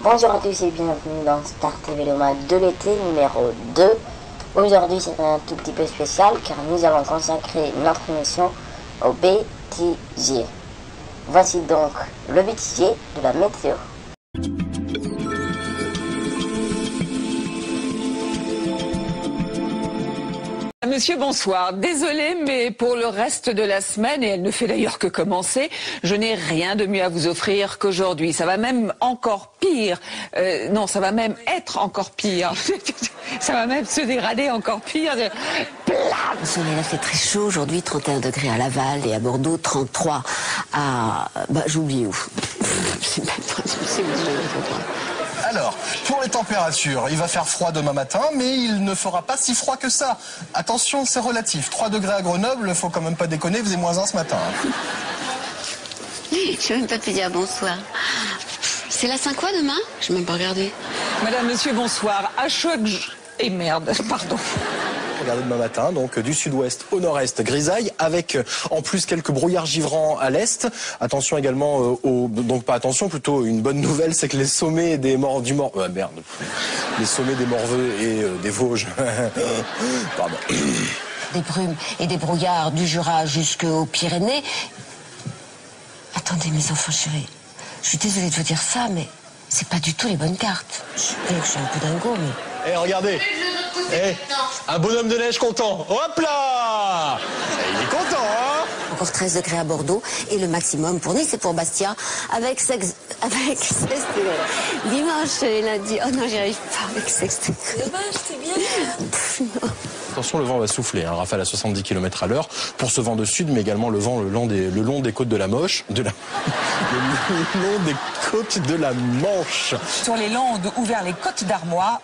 Bonjour à tous et bienvenue dans Star TV le mois de l'été numéro 2. Aujourd'hui c'est un tout petit peu spécial car nous allons consacrer notre émission au bêtisier. Voici donc le bêtisier de la météo. Monsieur, bonsoir. Désolée, mais pour le reste de la semaine, et elle ne fait d'ailleurs que commencer, je n'ai rien de mieux à vous offrir qu'aujourd'hui. Ça va même encore pire. Non, ça va même être encore pire. Ça va même se dégrader encore pire. Le soleil a fait très chaud aujourd'hui, 31 degrés à Laval et à Bordeaux, 33 à... j'oublie où. C'est même pas possible. Alors, pour les températures, il va faire froid demain matin, mais il ne fera pas si froid que ça. Attention, c'est relatif. 3 degrés à Grenoble, faut quand même pas déconner, il faisait -1 ce matin. Je n'ai même pas pu dire bonsoir. C'est la Saint-Quoi demain? Je n'ai même pas regardé. Madame, monsieur, bonsoir. À choc... Et merde, pardon. Regardez demain matin, donc du sud-ouest au nord-est, grisaille, avec en plus quelques brouillards givrants à l'est. Attention également donc pas attention, plutôt une bonne nouvelle, c'est que les sommets des les sommets des Morveux et des Vosges, pardon. Des brumes et des brouillards du Jura jusqu'aux Pyrénées. Attendez, mes enfants chéris, je suis désolée de vous dire ça, mais c'est pas du tout les bonnes cartes. Je sais que je suis un peu dingo, mais... Eh, regardez. Un bonhomme de neige content. Hop là! Il est content, hein? Encore 13 degrés à Bordeaux et le maximum pour Nice et pour Bastia avec 16 degrés. Dimanche et lundi, oh non, j'y arrive pas avec 16 degrés. Dommage, c'est bien. Non. Attention, le vent va souffler, hein, rafale à 70 km/h pour ce vent de sud, mais également le vent le long des côtes de la Manche. Le long des côtes de la Manche. Sur les Landes ou vers les côtes d'Armor,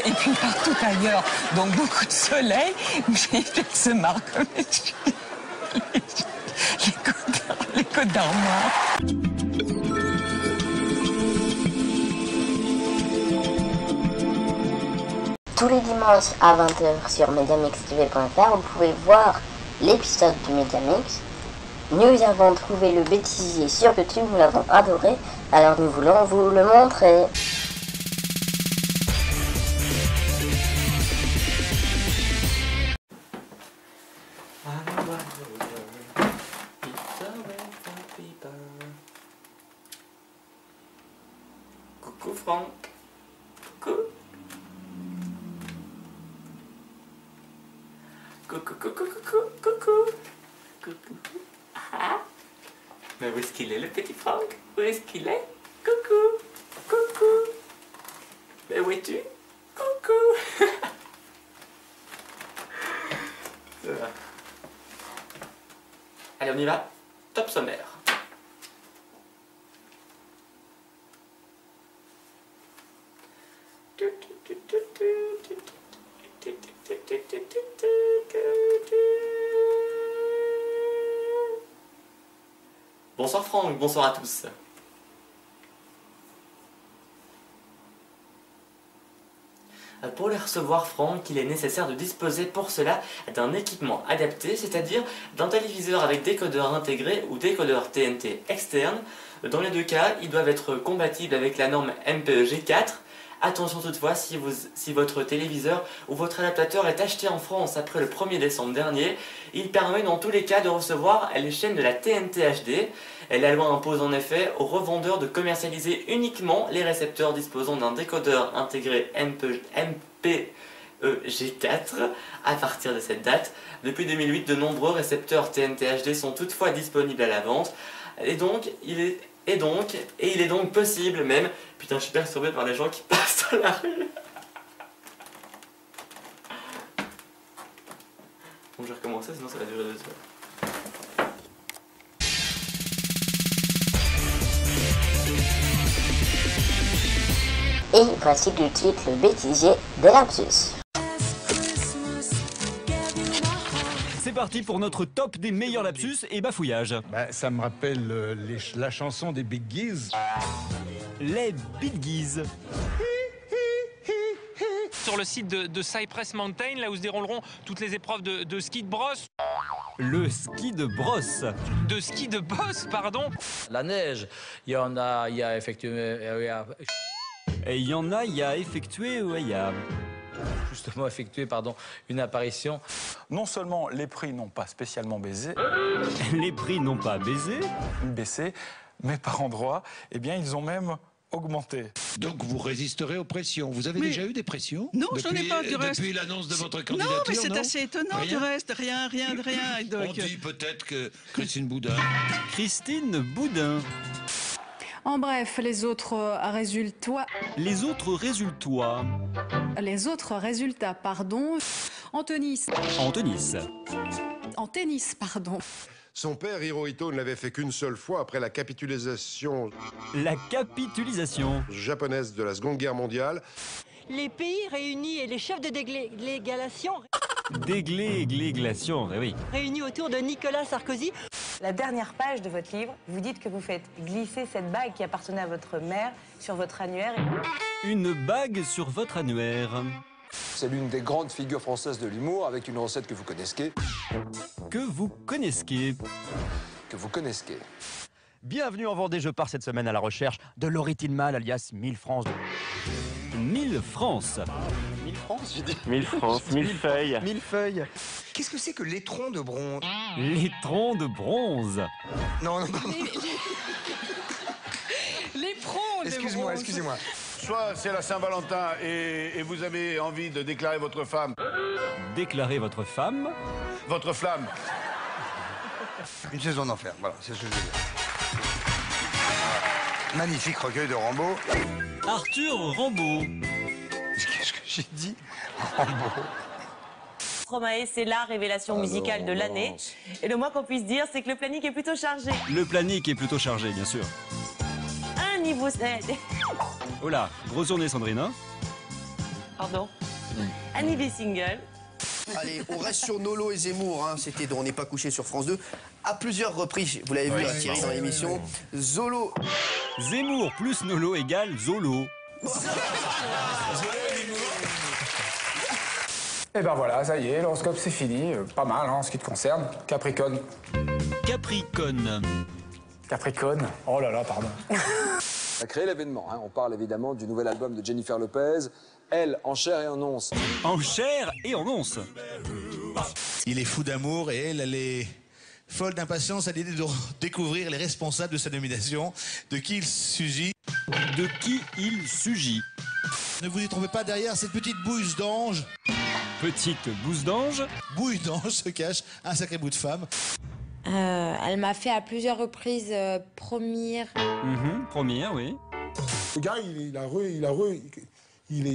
et puis partout ailleurs. Donc beaucoup de soleil, mais il se marre comme les côtes d'Armor. Tous les dimanches à 20h sur MediaMixTV.fr, vous pouvez voir l'épisode du Mediamix. Nous avons trouvé le bêtisier sur YouTube, nous l'avons adoré, alors nous voulons vous le montrer. Coucou Franck. Coucou. Coucou, coucou, coucou, coucou. Coucou. Ah. Mais où est-ce qu'il est le petit Franck? Où est-ce qu'il est? Coucou. Coucou. Mais où es-tu? Coucou. Allez, on y va. Top sommaire. Bonsoir Franck, bonsoir à tous. Pour les recevoir Franck, il est nécessaire de disposer pour cela d'un équipement adapté, c'est-à-dire d'un téléviseur avec décodeur intégré ou décodeur TNT externe. Dans les deux cas, ils doivent être compatibles avec la norme MPEG-4. Attention toutefois, si votre téléviseur ou votre adaptateur est acheté en France après le 1er décembre dernier, il permet dans tous les cas de recevoir les chaînes de la TNT HD. Et la loi impose en effet aux revendeurs de commercialiser uniquement les récepteurs disposant d'un décodeur intégré MPEG-4 à partir de cette date. Depuis 2008, de nombreux récepteurs TNT HD sont toutefois disponibles à la vente. Et il est donc possible même... Putain, je suis perturbé par les gens qui passent dans la rue. Bon, je vais recommencer, sinon ça va durer 2 heures. Et voici tout de suite le bêtisier de lapsus. C'est parti pour notre top des meilleurs lapsus et bafouillages. Bah, ça me rappelle la chanson des Big Gees. Les Big Gees. Sur le site de Cypress Mountain, là où se dérouleront toutes les épreuves de ski de brosse. Le ski de brosse. De ski de bosse, pardon. La neige, il y a effectivement... Et il y en a, il y a effectué, ouais, il y a... Justement effectué, pardon, une apparition. Non seulement les prix n'ont pas spécialement baissé, les prix n'ont pas baissé, mais par endroits, eh bien, ils ont même augmenté. Donc vous résisterez aux pressions. Vous avez déjà eu des pressions? Non, j'en ai pas du reste. Depuis l'annonce de votre candidature, non, mais c'est assez étonnant du reste. Rien de rien. Donc... On dit peut-être que Christine Boudin. Christine Boudin. En bref, les autres résultats, pardon, en tennis. Son père, Hirohito, ne l'avait fait qu'une seule fois après la capitulation japonaise de la Seconde Guerre mondiale. Les pays réunis et les chefs de délégation oui. réunis autour de Nicolas Sarkozy. La dernière page de votre livre, vous dites que vous faites glisser cette bague qui appartenait à votre mère sur votre annuaire. Une bague sur votre annuaire. C'est l'une des grandes figures françaises de l'humour avec une recette que vous connaissez. Bienvenue en Vendée, je pars cette semaine à la recherche de Laurie Tillman, alias 1000 France. 1000 France. 1000 France, j'ai dit. 1000 France, 1000 feuilles. 1000 feuilles. Qu'est-ce que c'est que l'étron de bronze? L'étron de bronze. Non, pardon. L'éperon de Excuse-moi. Soit c'est la Saint-Valentin et vous avez envie de déclarer votre femme. Déclarer votre femme. Votre flamme. Une saison d'enfer, voilà, c'est ce que je veux dire. Magnifique recueil de Rimbaud. Arthur Rimbaud. Qu'est-ce que j'ai dit? Rimbaud. Stromae, c'est la révélation musicale de l'année. Et le moins qu'on puisse dire, c'est que le planning est plutôt chargé. Le planning est plutôt chargé, bien sûr. Un niveau... Oh là, grosse journée, Sandrine, hein? Pardon. Un niveau single. Allez, on reste sur Nolo et Zemmour, hein. C'était On n'est pas couché sur France 2. À plusieurs reprises, vous l'avez vu, Thierry, dans l'émission. Zolo. Zemmour plus Nolo égale Zolo. Et ben voilà, ça y est, l'horoscope c'est fini. Pas mal, hein, en ce qui te concerne. Capricorne. Capricorne. Oh là là, pardon. Ça a créé l'événement, hein. On parle évidemment du nouvel album de Jennifer Lopez. Elle, en chair et en once. En chair et en once. Il est fou d'amour et elle est folle d'impatience à l'idée de découvrir les responsables de sa nomination. De qui il s'agit. Ne vous y trompez pas, derrière cette petite bouse d'ange. Petite bouse d'ange. Bouille d'ange se cache un sacré bout de femme. Elle m'a fait à plusieurs reprises première. Première, oui. Le gars, il est rené. Il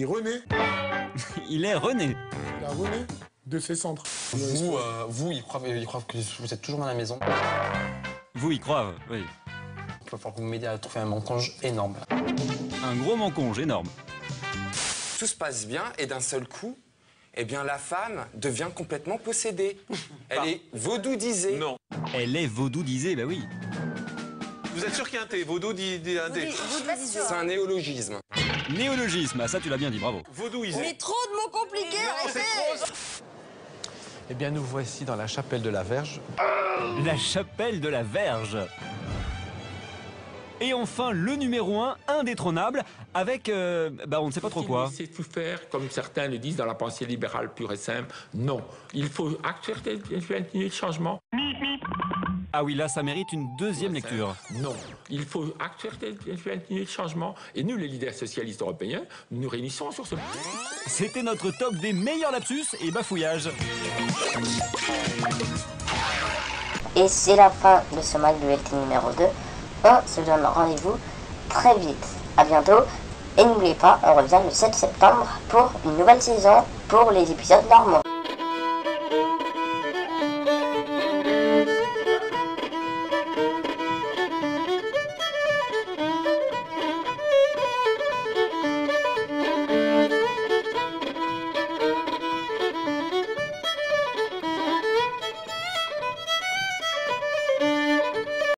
est rené. Il a rené de ses centres. Vous, ils croient que vous êtes toujours dans la maison. Vous, ils croient, oui. Il va falloir que vous m'aidiez à trouver un mensonge énorme. Un gros mensonge énorme. Tout se passe bien et d'un seul coup, eh bien la femme devient complètement possédée. Elle est vaudoudisée. Non. Elle est vaudoudisée, bah oui. Vous êtes sûr qu'il y a un thé? Vaudou dit un thé. C'est un néologisme. Néologisme, ah, ça tu l'as bien dit, bravo. Vaudouisé. Mais trop de mots compliqués, arrêtez. Eh bien, nous voici dans la chapelle de la Verge. La chapelle de la Verge. Et enfin, le numéro 1, indétrônable, avec, on ne sait pas trop quoi. C'est tout faire, comme certains le disent dans la pensée libérale pure et simple. Non, il faut accepter le changement. Ah oui, là, ça mérite une deuxième lecture. Non, il faut accepter le changement. Et nous, les leaders socialistes européens, nous nous réunissons sur ce... C'était notre top des meilleurs lapsus et bafouillages. Et c'est la fin de ce Mac Bulletin numéro 2. On se donne rendez-vous très vite. À bientôt. Et n'oubliez pas, on revient le 7 septembre pour une nouvelle saison pour les épisodes normaux.